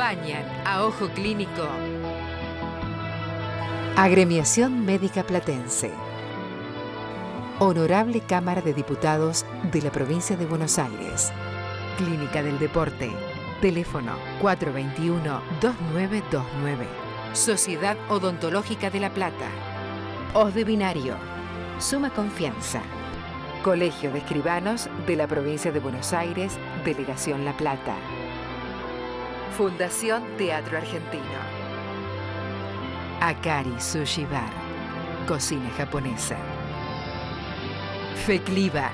Acompañan a Ojo Clínico. Agremiación Médica Platense. Honorable Cámara de Diputados de la Provincia de Buenos Aires. Clínica del Deporte. Teléfono 421-2929. Sociedad Odontológica de La Plata. Os de Binario. Suma Confianza. Colegio de Escribanos de la Provincia de Buenos Aires, Delegación La Plata. Fundación Teatro Argentino. Akari Sushi Bar. Cocina japonesa. Fecliva,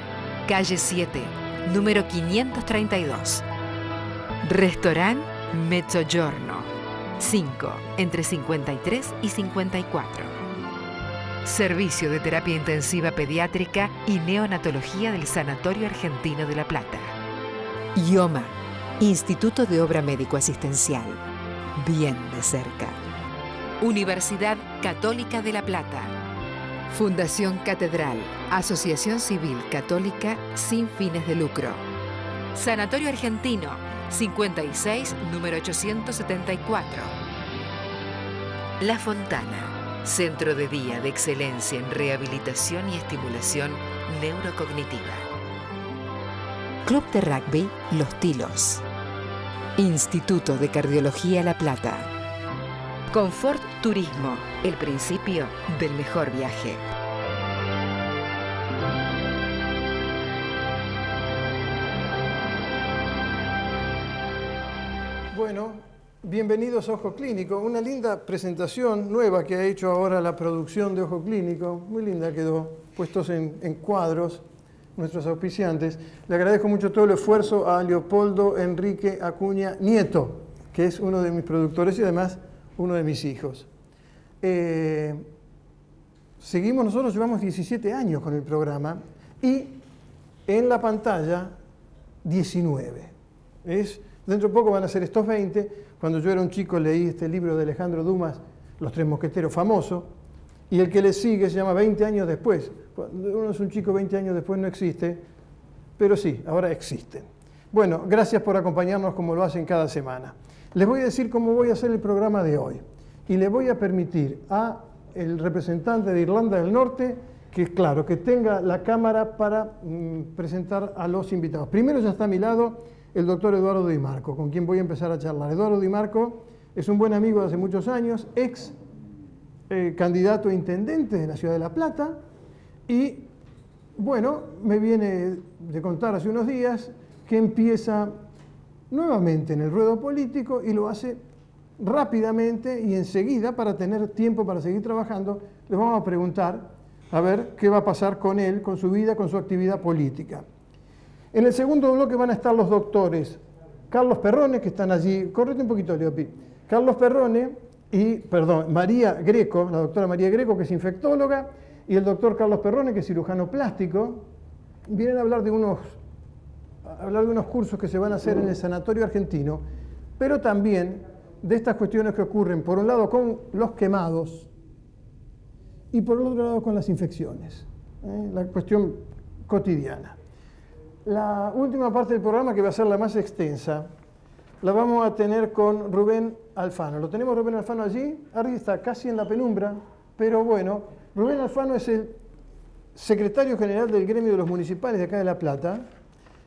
calle 7, número 532. Restaurant Mezzogiorno, 5, entre 53 y 54. Servicio de terapia intensiva pediátrica y neonatología del Sanatorio Argentino de La Plata. IOMA, Instituto de Obra Médico Asistencial. Bien de cerca. Universidad Católica de La Plata. Fundación Catedral, Asociación Civil Católica sin fines de lucro. Sanatorio Argentino, 56, número 874. La Fontana, Centro de Día de Excelencia en Rehabilitación y Estimulación Neurocognitiva. Club de Rugby Los Tilos. Instituto de Cardiología La Plata. Confort Turismo, el principio del mejor viaje. Bueno, bienvenidos a Ojo Clínico. Una linda presentación nueva que ha hecho ahora la producción de Ojo Clínico. Muy linda quedó, puestos en cuadros nuestros auspiciantes. Le agradezco mucho todo el esfuerzo a Leopoldo Enrique Acuña Nieto, que es uno de mis productores y además uno de mis hijos. Seguimos, nosotros llevamos 17 años con el programa y en la pantalla 19. Dentro de poco van a ser estos 20. Cuando yo era un chico leí este libro de Alejandro Dumas, Los Tres Mosqueteros, famoso, y el que le sigue se llama 20 años después. Cuando uno es un chico 20 años después no existe, pero sí, ahora existen. Bueno, gracias por acompañarnos como lo hacen cada semana. Les voy a decir cómo voy a hacer el programa de hoy y le voy a permitir a el representante de Irlanda del Norte que, claro, que tenga la cámara para presentar a los invitados. Primero ya está a mi lado el doctor Eduardo Di Marco, con quien voy a empezar a charlar. Eduardo Di Marco es un buen amigo de hace muchos años, ex candidato a intendente de la ciudad de La Plata y, bueno, me viene de contar hace unos días que empieza nuevamente en el ruedo político y lo hace rápidamente y enseguida para tener tiempo para seguir trabajando. Le vamos a preguntar a ver qué va a pasar con él, con su vida, con su actividad política. En el segundo bloque van a estar los doctores Carlos Perrone, que están allí, correte un poquito, Leopi, Carlos Perrone y, María Greco, la doctora María Greco, que es infectóloga, y el doctor Carlos Perrone, que es cirujano plástico. Vienen a hablar de unos cursos que se van a hacer en el Sanatorio Argentino, pero también de estas cuestiones que ocurren, por un lado con los quemados y por otro lado con las infecciones, la cuestión cotidiana. La última parte del programa, que va a ser la más extensa, la vamos a tener con Rubén Alfano. ¿Lo tenemos, Rubén Alfano, allí? Arriba está, casi en la penumbra, pero bueno, Rubén Alfano es el secretario general del gremio de los municipales de acá de La Plata.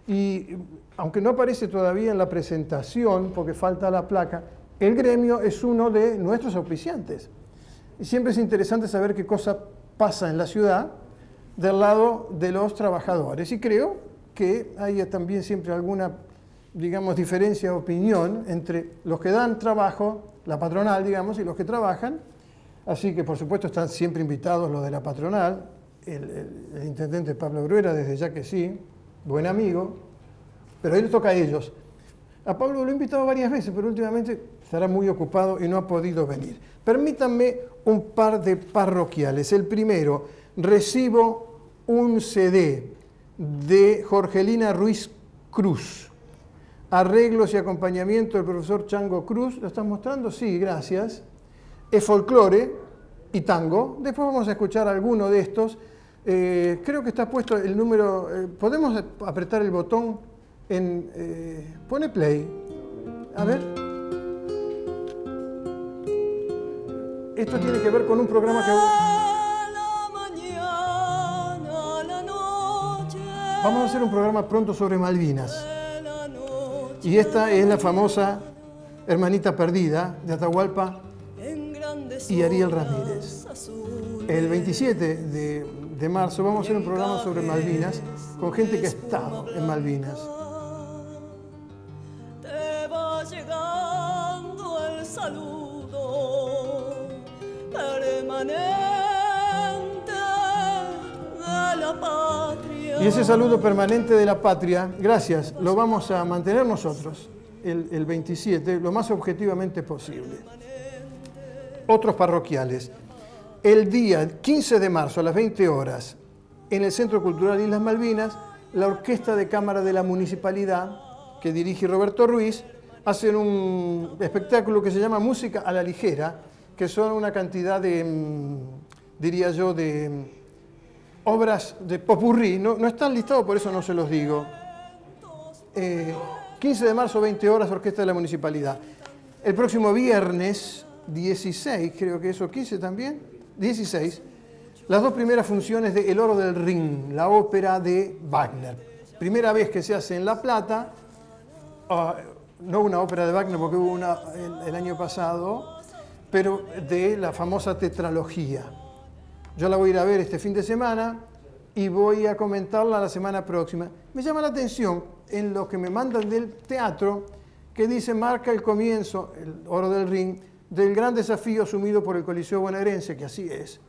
Y aunque no aparece todavía en la presentación, porque falta la placa, el gremio es uno de nuestros auspiciantes. Y siempre es interesante saber qué cosa pasa en la ciudad del lado de los trabajadores. Y creo que hay también siempre alguna, digamos, diferencia de opinión entre los que dan trabajo, la patronal, digamos, y los que trabajan. Así que, por supuesto, están siempre invitados los de la patronal, el intendente Pablo Bruera, desde ya que sí, buen amigo, pero hoy le toca a ellos. A Pablo lo he invitado varias veces, pero últimamente estará muy ocupado y no ha podido venir. Permítanme un par de parroquiales. El primero, recibo un CD de Jorgelina Ruiz Cruz, arreglos y acompañamiento del profesor Chango Cruz. ¿Lo estás mostrando? Sí, gracias. Es folclore y tango. Después vamos a escuchar alguno de estos. Creo que está puesto el número, podemos apretar el botón, pone play, a ver, esto tiene que ver con un programa que... Vamos a hacer un programa pronto sobre Malvinas. Y esta es la famosa Hermanita Perdida de Atahualpa y Ariel Ramírez. El 27 de marzo vamos a hacer un programa sobre Malvinas con gente que ha estado en Malvinas. Te va llegando el saludo permanente de la patria. Y ese saludo permanente de la patria, gracias, lo vamos a mantener nosotros el 27, lo más objetivamente posible. Otros parroquiales. El día 15 de marzo a las 20 horas, en el Centro Cultural Islas Malvinas, la Orquesta de Cámara de la Municipalidad, que dirige Roberto Ruiz, hacen un espectáculo que se llama Música a la Ligera, que son una cantidad de, diría yo, de obras de popurrí. No están listados, por eso no se los digo. 15 de marzo, 20 horas, Orquesta de la Municipalidad. El próximo viernes 16, creo que eso, 15 también, 16, las dos primeras funciones de El Oro del Rin, la ópera de Wagner. Primera vez que se hace en La Plata, no una ópera de Wagner porque hubo una el año pasado, pero de la famosa tetralogía. Yo la voy a ir a ver este fin de semana y voy a comentarla la semana próxima. Me llama la atención en lo que me mandan del teatro, que dice, marca el comienzo, El Oro del Rin, del gran desafío asumido por el Coliseo Bonaerense, que así es.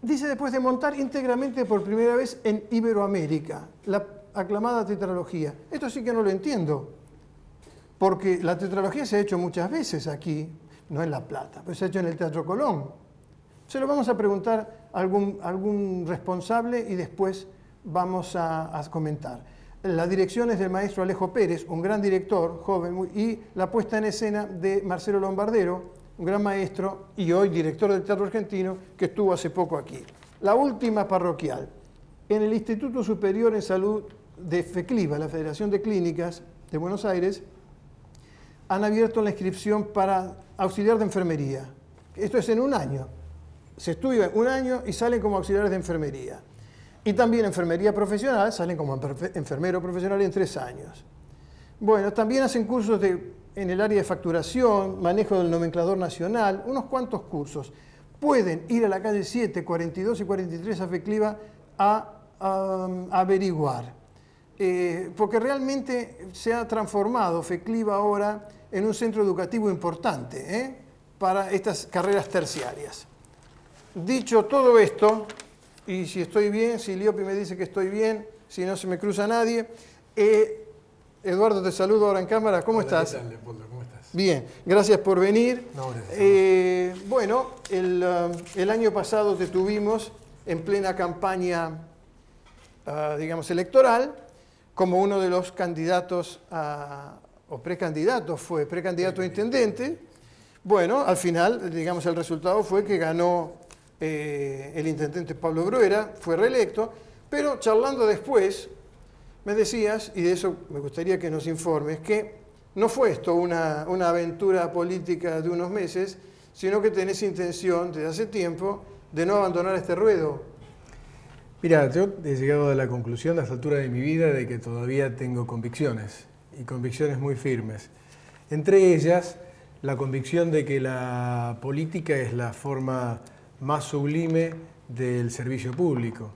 Dice, después de montar íntegramente por primera vez en Iberoamérica, la aclamada tetralogía. Esto sí que no lo entiendo, porque la tetralogía se ha hecho muchas veces aquí, no en La Plata, pero se ha hecho en el Teatro Colón. Se lo vamos a preguntar a algún responsable y después vamos a comentar. La dirección es del maestro Alejo Pérez, un gran director, joven, y la puesta en escena de Marcelo Lombardero, un gran maestro y hoy director del Teatro Argentino, que estuvo hace poco aquí. La última parroquial. En el Instituto Superior en Salud de FECLIVA, la Federación de Clínicas de Buenos Aires, han abierto la inscripción para auxiliar de enfermería. Esto es en un año. Se estudia un año y salen como auxiliares de enfermería. Y también enfermería profesional, salen como enfermero profesional en 3 años. Bueno, también hacen cursos en el área de facturación, manejo del nomenclador nacional, unos cuantos cursos. Pueden ir a la calle 7, 42 y 43 a FECLIVA a averiguar. Porque realmente se ha transformado FECLIVA ahora en un centro educativo importante para estas carreras terciarias. Dicho todo esto, y si estoy bien, si Liopi me dice que estoy bien, si no se me cruza nadie, Eduardo, te saludo ahora en cámara. ¿Cómo estás? ¿Qué tal, Leopoldo? ¿Cómo estás? Bien, gracias por venir. No, gracias. Bueno, el año pasado te tuvimos en plena campaña, digamos, electoral, como uno de los candidatos o precandidatos, fue precandidato a intendente. Bueno, al final, digamos, el resultado fue que ganó el intendente Pablo Bruera, fue reelecto, pero charlando después, me decías, y de eso me gustaría que nos informes, que no fue esto una aventura política de unos meses, sino que tenés intención desde hace tiempo de no abandonar este ruedo. Mira, yo he llegado a la conclusión a esta altura de mi vida de que todavía tengo convicciones, y convicciones muy firmes. Entre ellas, la convicción de que la política es la forma más sublime del servicio público.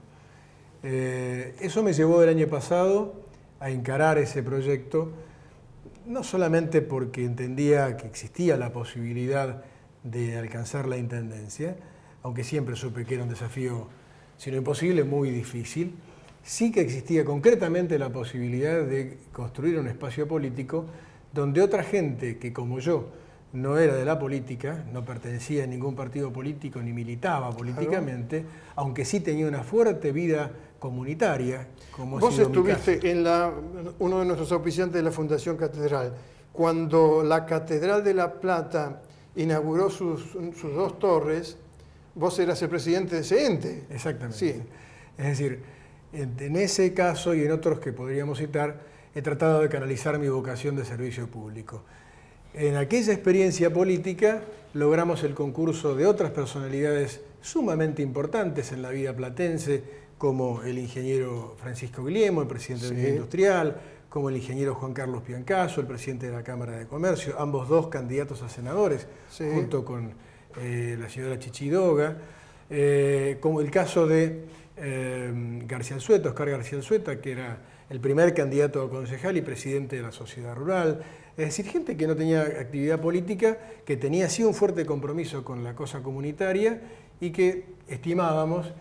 Eso me llevó el año pasado a encarar ese proyecto, no solamente porque entendía que existía la posibilidad de alcanzar la intendencia, aunque siempre supe que era un desafío, si no imposible, muy difícil, sí que existía concretamente la posibilidad de construir un espacio político donde otra gente que, como yo, no era de la política, no pertenecía a ningún partido político ni militaba políticamente, aunque sí tenía una fuerte vida comunitaria. Como Vos estuviste en uno de nuestros auspiciantes de la Fundación Catedral, cuando la Catedral de La Plata inauguró sus 2 torres, vos eras el presidente de ese ente. Exactamente. Sí. Es decir, en ese caso y en otros que podríamos citar, he tratado de canalizar mi vocación de servicio público. En aquella experiencia política logramos el concurso de otras personalidades sumamente importantes en la vida platense, como el ingeniero Francisco Guglielmo, el presidente de la Unión Industrial, como el ingeniero Juan Carlos Piancaso, el presidente de la Cámara de Comercio, ambos dos candidatos a senadores, junto con la señora Chichidoga, como el caso de García Alzueta, Oscar García Alzueta, que era el primer candidato a concejal y presidente de la sociedad rural. Es decir, gente que no tenía actividad política, que tenía sí un fuerte compromiso con la cosa comunitaria y que estábamos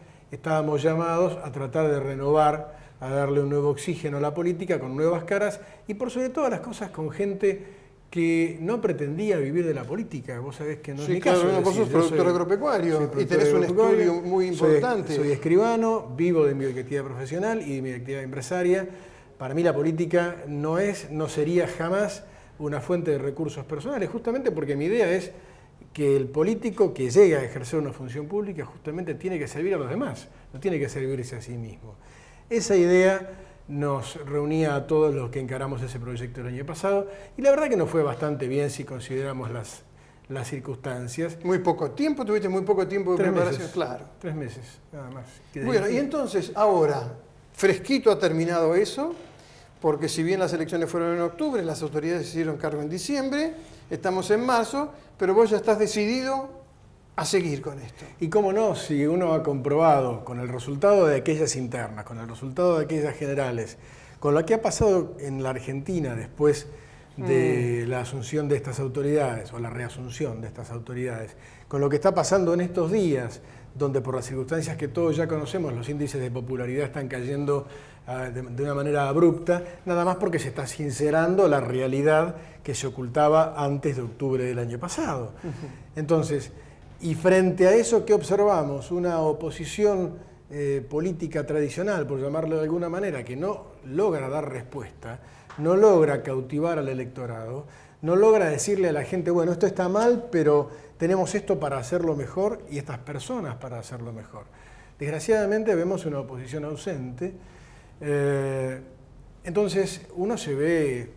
llamados a tratar de renovar, a darle un nuevo oxígeno a la política con nuevas caras y por sobre todas las cosas con gente que no pretendía vivir de la política. Vos sabés que no es mi caso. Claro, vos sos productor agropecuario y tenés un estudio muy importante. Soy escribano, vivo de mi actividad profesional y de mi actividad empresaria. Para mí la política no sería jamás una fuente de recursos personales, justamente porque mi idea es que el político que llega a ejercer una función pública justamente tiene que servir a los demás, no tiene que servirse a sí mismo. Esa idea nos reunía a todos los que encaramos ese proyecto el año pasado y la verdad que nos fue bastante bien si consideramos las circunstancias. Muy poco tiempo, tuviste muy poco tiempo de preparación. Meses, claro. 3 meses, nada más. Bueno, y entonces ahora, fresquito ha terminado eso, porque si bien las elecciones fueron en octubre, las autoridades se hicieron cargo en diciembre, estamos en marzo, pero vos ya estás decidido a seguir con esto. Y cómo no, si uno ha comprobado con el resultado de aquellas internas, con el resultado de aquellas generales, con lo que ha pasado en la Argentina después de la asunción de estas autoridades, o la reasunción de estas autoridades, con lo que está pasando en estos días, donde por las circunstancias que todos ya conocemos, los índices de popularidad están cayendo de una manera abrupta, nada más porque se está sincerando la realidad que se ocultaba antes de octubre del año pasado. Entonces, y frente a eso, ¿qué observamos? Una oposición política tradicional, por llamarlo de alguna manera, que no logra dar respuesta, no logra cautivar al electorado, no logra decirle a la gente, bueno, esto está mal, pero tenemos esto para hacerlo mejor y estas personas para hacerlo mejor. Desgraciadamente vemos una oposición ausente, entonces uno se ve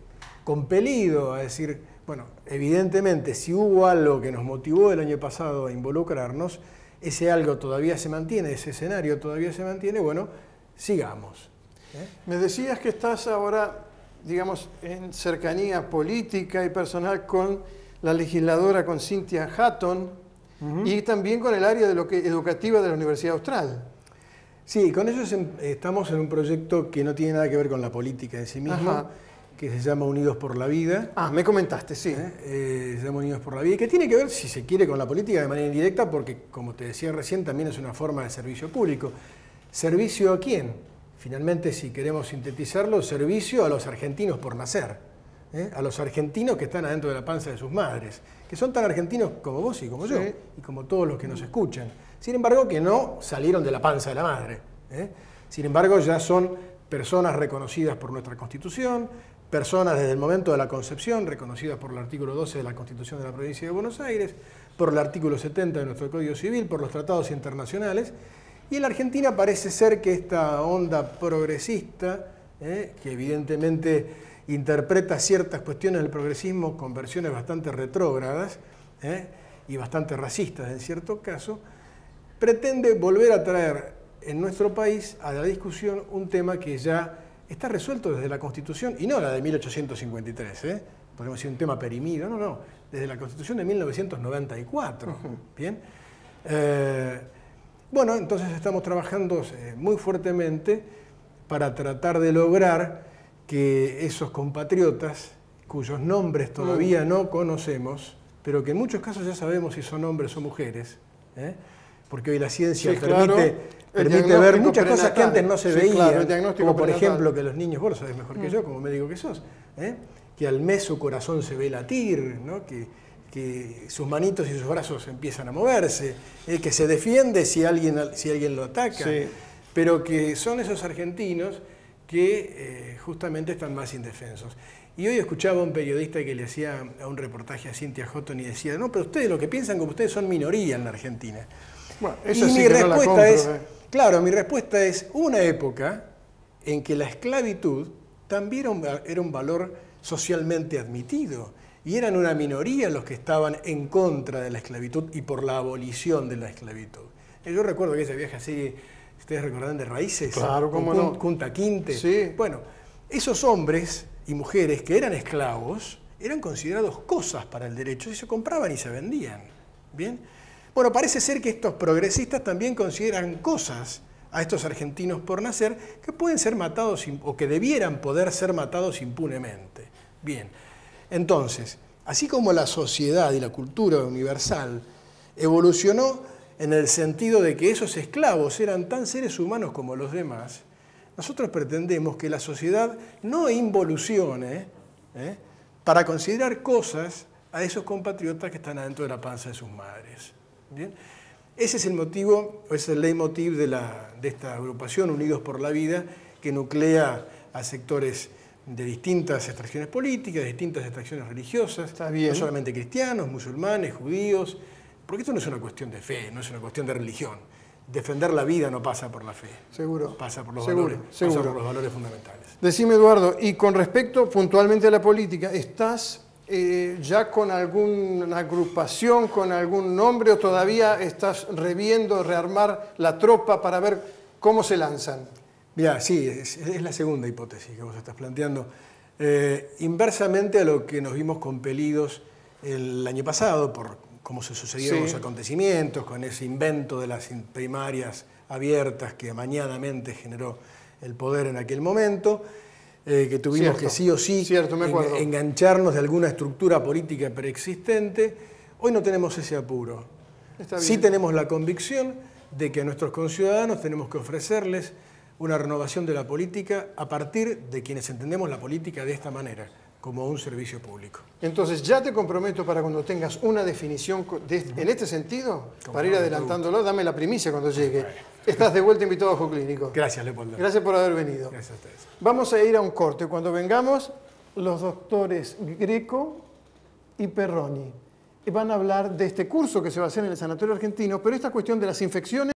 compelido a decir, bueno, evidentemente si hubo algo que nos motivó el año pasado a involucrarnos, ese algo todavía se mantiene, ese escenario todavía se mantiene, bueno, sigamos. Me decías que estás ahora, digamos, en cercanía política y personal con la legisladora, con Cynthia Hatton, y también con el área educativa de la Universidad Austral. Sí, con ellos estamos en un proyecto que no tiene nada que ver con la política en sí mismo, que se llama Unidos por la Vida. Ah, me comentaste, sí. Se llama Unidos por la Vida, y que tiene que ver, si se quiere, con la política de manera indirecta, porque, como te decía recién, también es una forma de servicio público. ¿Servicio a quién? Finalmente, si queremos sintetizarlo, servicio a los argentinos por nacer, a los argentinos que están adentro de la panza de sus madres, que son tan argentinos como vos y como yo, y como todos los que nos escuchan. Sin embargo, que no salieron de la panza de la madre. Sin embargo, ya son personas reconocidas por nuestra Constitución, personas desde el momento de la concepción, reconocidas por el artículo 12 de la Constitución de la Provincia de Buenos Aires, por el artículo 70 de nuestro Código Civil, por los tratados internacionales. Y en la Argentina parece ser que esta onda progresista, que evidentemente interpreta ciertas cuestiones del progresismo con versiones bastante retrógradas y bastante racistas en cierto caso, pretende volver a traer en nuestro país a la discusión un tema que ya está resuelto desde la Constitución, y no la de 1853, podemos decir un tema perimido, no, desde la Constitución de 1994, ¿bien? Bueno, entonces estamos trabajando muy fuertemente para tratar de lograr que esos compatriotas, cuyos nombres todavía no conocemos, pero que en muchos casos ya sabemos si son hombres o mujeres, porque hoy la ciencia permite ver muchas cosas que antes no se veían, como por ejemplo que los niños, vos lo sabés mejor que yo, como médico que sos, que al mes su corazón se ve latir, ¿no? que sus manitos y sus brazos empiezan a moverse, que se defiende si alguien lo ataca, pero que son esos argentinos que justamente están más indefensos. Y hoy escuchaba a un periodista que le hacía un reportaje a Cynthia Hatton y decía, no, pero ustedes lo que piensan como ustedes son minoría en la Argentina. Bueno, y mi respuesta es, claro, mi respuesta es una época en que la esclavitud también era un valor socialmente admitido y eran una minoría los que estaban en contra de la esclavitud y por la abolición de la esclavitud. Yo recuerdo aquella vieja serie, ¿ustedes recordarán de Raíces? Claro, cómo no. Kunta Kinte. Sí. Bueno, esos hombres y mujeres que eran esclavos eran considerados cosas para el derecho y se compraban y se vendían. ¿Bien? Bueno, parece ser que estos progresistas también consideran cosas a estos argentinos por nacer que pueden ser matados o que debieran poder ser matados impunemente. Bien, entonces, así como la sociedad y la cultura universal evolucionó en el sentido de que esos esclavos eran tan seres humanos como los demás, nosotros pretendemos que la sociedad no involucione para considerar cosas a esos compatriotas que están adentro de la panza de sus madres. ¿Bien? Ese es el motivo, o es el leitmotiv de esta agrupación Unidos por la Vida, que nuclea a sectores de distintas extracciones políticas, de distintas extracciones religiosas, Está bien. No solamente cristianos, musulmanes, judíos, porque esto no es una cuestión de fe, no es una cuestión de religión. Defender la vida no pasa por la fe. Seguro. Pasa por los Seguro, valores, seguro. pasa por los valores fundamentales. Decime, Eduardo, y con respecto puntualmente a la política, ¿estás ya con alguna agrupación, con algún nombre, o todavía estás reviendo, rearmar la tropa para ver cómo se lanzan? Mira, sí, es la segunda hipótesis que vos estás planteando. Inversamente a lo que nos vimos compelidos el año pasado, por cómo se sucedieron Sí. los acontecimientos, con ese invento de las primarias abiertas que amañadamente generó el poder en aquel momento, que tuvimos Cierto. que sí o sí Cierto, me acuerdo. engancharnos de alguna estructura política preexistente. Hoy no tenemos ese apuro. Está Sí bien. tenemos la convicción de que a nuestros conciudadanos tenemos que ofrecerles una renovación de la política a partir de quienes entendemos la política de esta manera, como un servicio público. Entonces, ya te comprometo para cuando tengas una definición en este sentido, para ir adelantándolo, dame la primicia cuando llegue. Estás de vuelta invitado a Ojo Clínico. Gracias, Leopoldo. Gracias por haber venido. Gracias a ustedes. Vamos a ir a un corte. Cuando vengamos, los doctores Greco y Perroni van a hablar de este curso que se va a hacer en el Sanatorio Argentino, pero esta cuestión de las infecciones